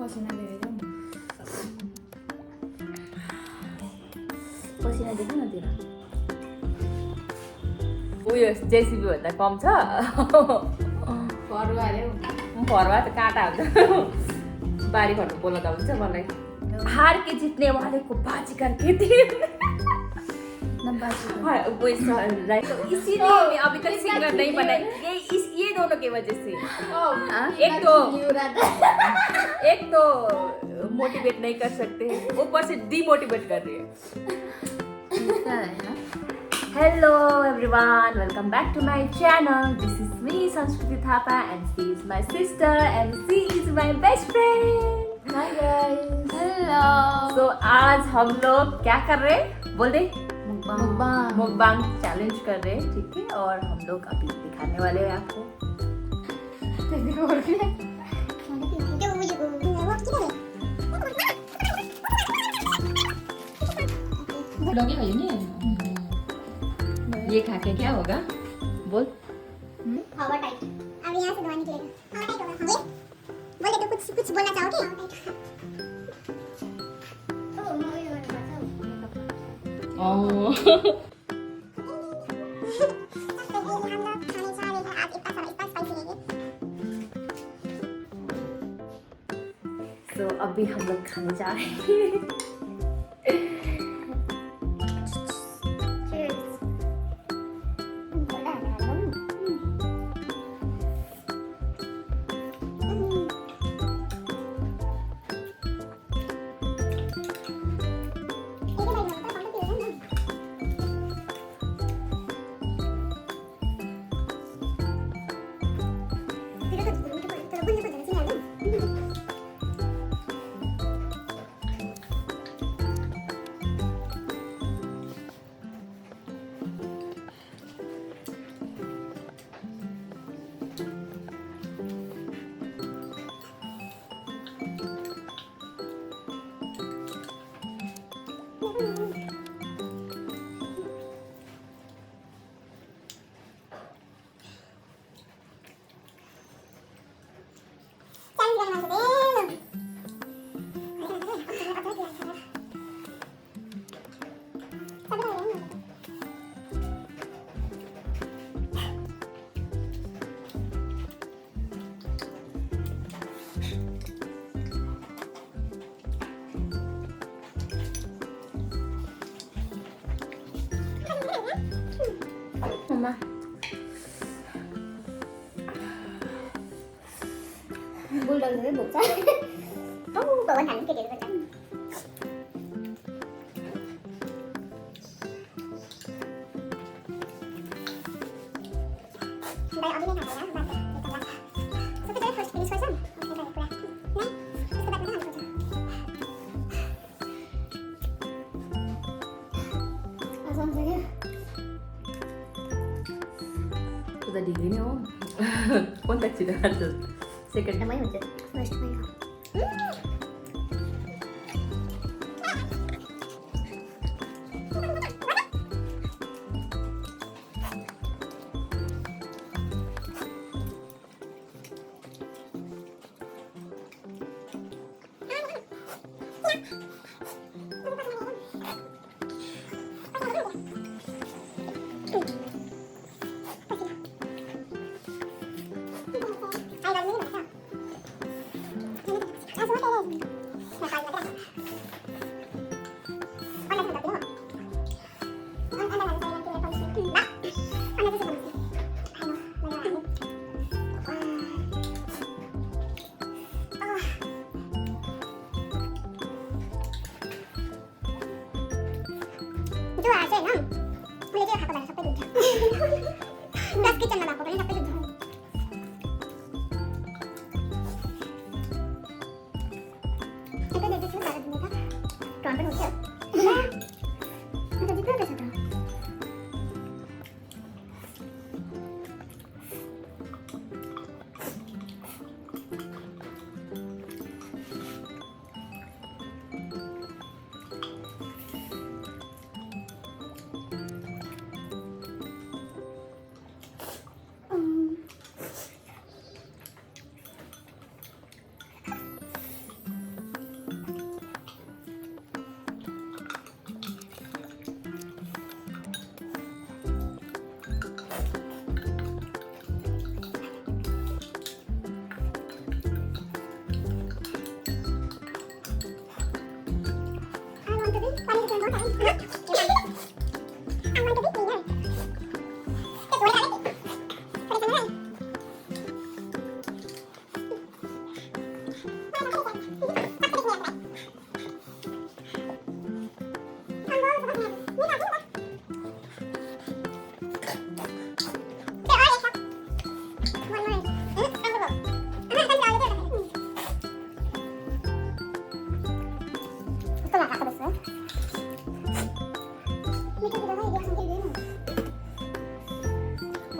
पसिना देखेको पसिना देख न तेरो उयो जेसिबी भन्दा कम छ फरुवा अरे भरवा त काँटा हुन्छ बारी खट्नु बोलाउँदा हुन्छ मलाई हार के जीतने वाले को बाजीगर के थे इसीलिए अभी तक सिंगर नहीं बना ये दोनों की वजह से एक तो मोटिवेट नहीं कर सकते ऊपर से डीमोटिवेट कर रहे हैं Hello everyone, welcome back to my channel. This is me, Sanskriti Thapa, and she is my sister, and she is my best friend. Hi guys. Hello. So आज हम लोग क्या कर रहे हैं? बोल दे. मुकबांग चैलेंज कर रहे हैं, ठीक है? और हम लोग अभी दिखाने वाले हैं आपको. डॉगी है नहीं? ये खा के क्या होगा? बोल. हवा टाइट. अब यहाँ से धुआं निकलेगा. हवा टाइट होगा. हाँ बोले तो कुछ बोलना चाहोगे? तो अभी हम लोग खाने जा रहे हैं. Mama. Buldak rất bụng sao? Cậu anh Thành cái điều đó. Đây ở bên này hả? Bạn. So cái first finish first. Okay, đây là. Này. Các bạn muốn làm gì? Xong rồi. Udah di gini om. Kontak sudah ada. Second. Namanya macam first main. Itu aja ya, mulai dia hak sampai dulu. Das kitchen mana aku sampai dulu. Itu dia sudah ada di mana? Tuan penuh ya. Ada di mana satu?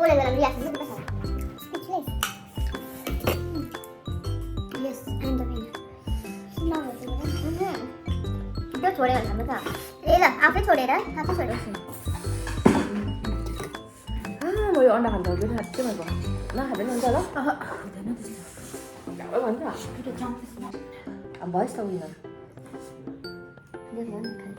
Boleh dalam riasan itu besar. Speechless. Yes, I'm the winner. Small is the winner. त्यो छोडेर खानु त ए ल आफै छोडेर आफै छोडेर म यो अन्डा खान्छ कि खाँच्चै भएको नखाँदैन हुन्छ ल हुँदैन त्यस्तो गाह्रो भन्छ भएछ त उयो देखो न खान्छ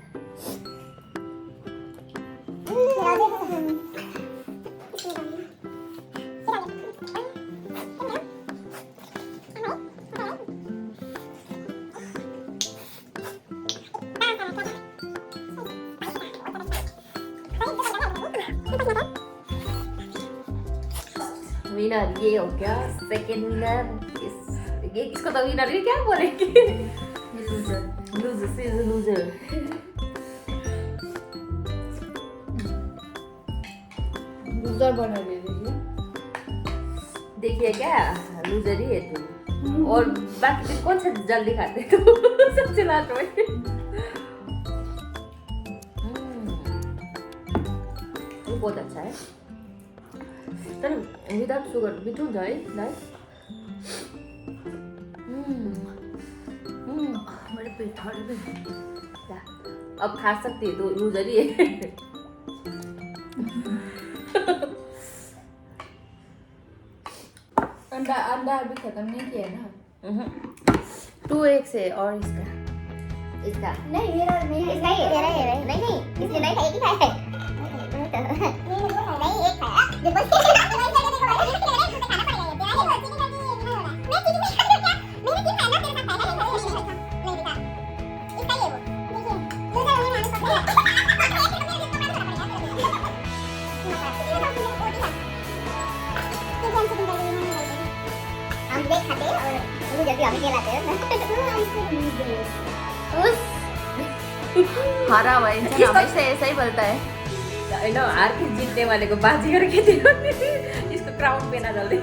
विनर ये हो क्या सेकंड विनर ये इसको तो विनर ही क्या बोलेंगे लूजर लूजर से लूजर लूजर बना ले देखिए देखिए क्या लूजर ही है तू और बाकी कौन सा जल्दी खाते तू सबसे लास्ट में वो बहुत अच्छा है तर विदाउट सुगर मिठो हुन्छ है दाइ मेरे पेट थोड़े भी अब खा सकती है तो लूजर ही है अंडा अंडा अभी खत्म नहीं किया ना 2 एग से और इसका नहीं मेरा इसका ही है नहीं इसलिए नहीं खाएगी खाए नहीं एक खाया जब बस हम देख खाते और मुझे जल्दी हमें खिलाते हैं हारा हुआ इंसान हमेशा ऐसा ही बोलता है ना हार के जीतने वाले को बाजीगर कहते हो इसको क्राउन पहना जल्दी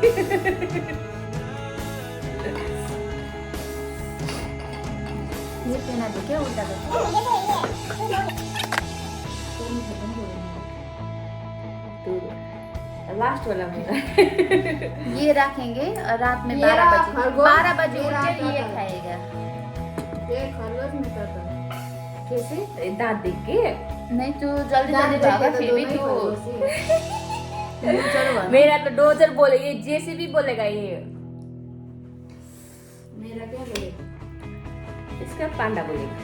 ये पहना दो क्या उल्टा दो लास्ट वाला मेरा ये रखेंगे रात में 12 बजे उठ के ये खाएगा ये खरगोश में करता है कैसे दांत देख के नहीं तू जल्दी भागा फिर भी तू मेरा तो डोजर बोले ये जेसीबी बोलेगा ये मेरा क्या बोलेगा इसका पांडा बोलेगा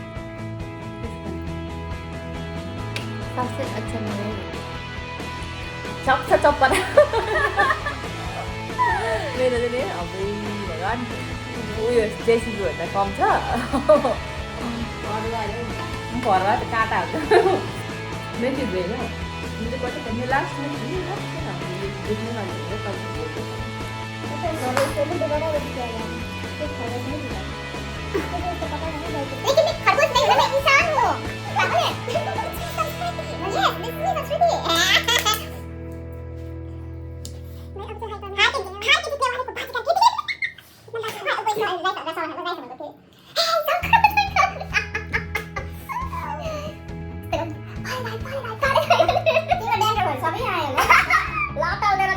सबसे अच्छा मेरा सबसे चप्पा मेरो चाहिँ नि अब भगवान् उयो जेसीबी भन्दा कम छ भरवा त काँटा हुन्छ मेथी होइन मैले कति भन्ने लास्ट देख्नु लेकिन मैं खरगोश नहीं हूं मैं इंसान हूं पागल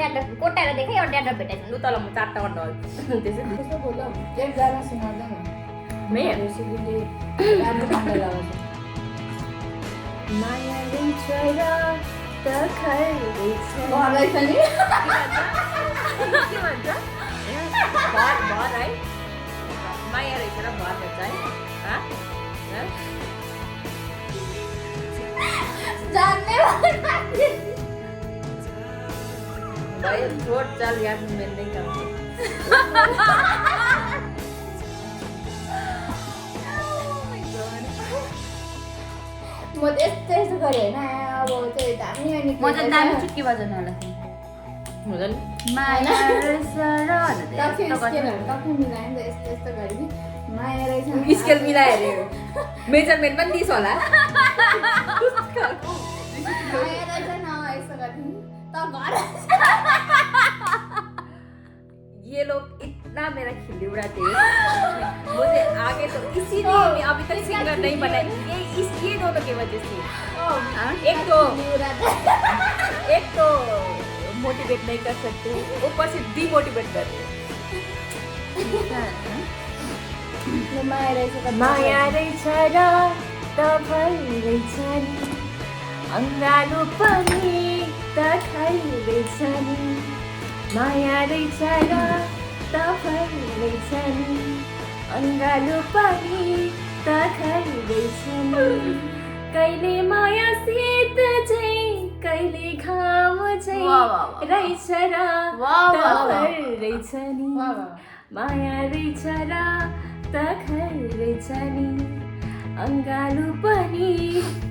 है कोटाएर देखे और ड्याडर भेटेछ लु तल म 4 टा गर्दा त्यसै कसो बोला एक गाना सुनाउँदा न मे रेसिपीले राम्रो गाना लगाउँछ मायाले छोएर त खैरेछ भरै छ नि के भन्छ भर है माया रहेछ र भर भन्छ है जान्ने भाई छोड़ चल यार मैं नहीं करूँगा म त यस्तो गरेँ होइन अब त्यो दामी अनि म चाहिँ दामी चुट्की बजाउनु होला थिएँ हुन्छ नि माया रहेछ र भनेर टक्कै यस्तो गर्छ। स्केलहरू टक्कै मिलायो नि त यस्तो यस्तो गरेँ कि माया रहेछ स्केल मिलाएर मेजरमेन्ट पनि दिइस् होला माया रहेछ न यस्तो गर्थेँ त घर ये लोग इतना मेरा खिल्ली उड़ाते हैं मुझे आगे तो इसीलिए मैं अभी तक सिंगर नहीं बनाई ये दोनों की वजह से हाँ? एक तो मोटिवेट नहीं कर सकते ऊपर से डिमोटिवेट कर रहे माया रहेछ त माया रहेछ र तपाईँ रहेछ नि अङ्गालो पनि त रहेछ नि माया रहेछ र तपाईँ रहेछ नि अङ्गालो पनि त रहेछ नि कहिले माया शीत चाहिँ कहिले घाम चाहिँ वाह, वाह, वाह। रहेछ र वाह, वाह, वाह। तपाईँ रहेछ नि वाह, वाह। माया रहेछ र रहेछ नि अङ्गालो पनि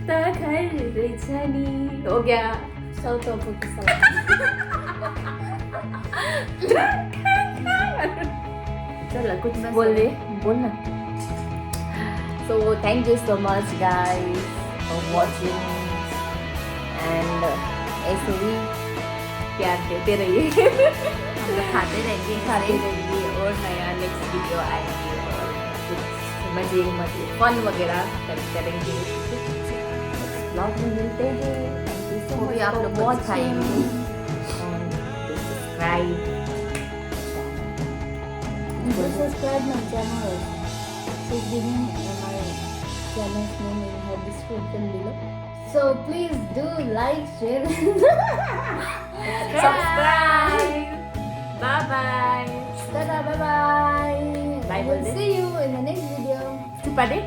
त रहेछ नि हो गया साउथ अफ्रिका साउथ चल कुछ बोल दे बोलना so thank you so much guys for watching and ऐसे ही प्यार देते रहिए हम लोग खाते रहेंगे खाते रहिए और नया नेक्स्ट वीडियो आएंगे और कुछ मजे फन वगैरह करेंगे ब्लॉग में मिलते हैं थैंक यू सो वो भी मच आप फॉर लोग को वॉचिंग दिखाएंगे। subscribe my channel. She's giving my channel's name in her description below. So please do like, share. subscribe bye bye Tada, bye bye. Bye, We'll Buldak. see you in the next video. Cepat deh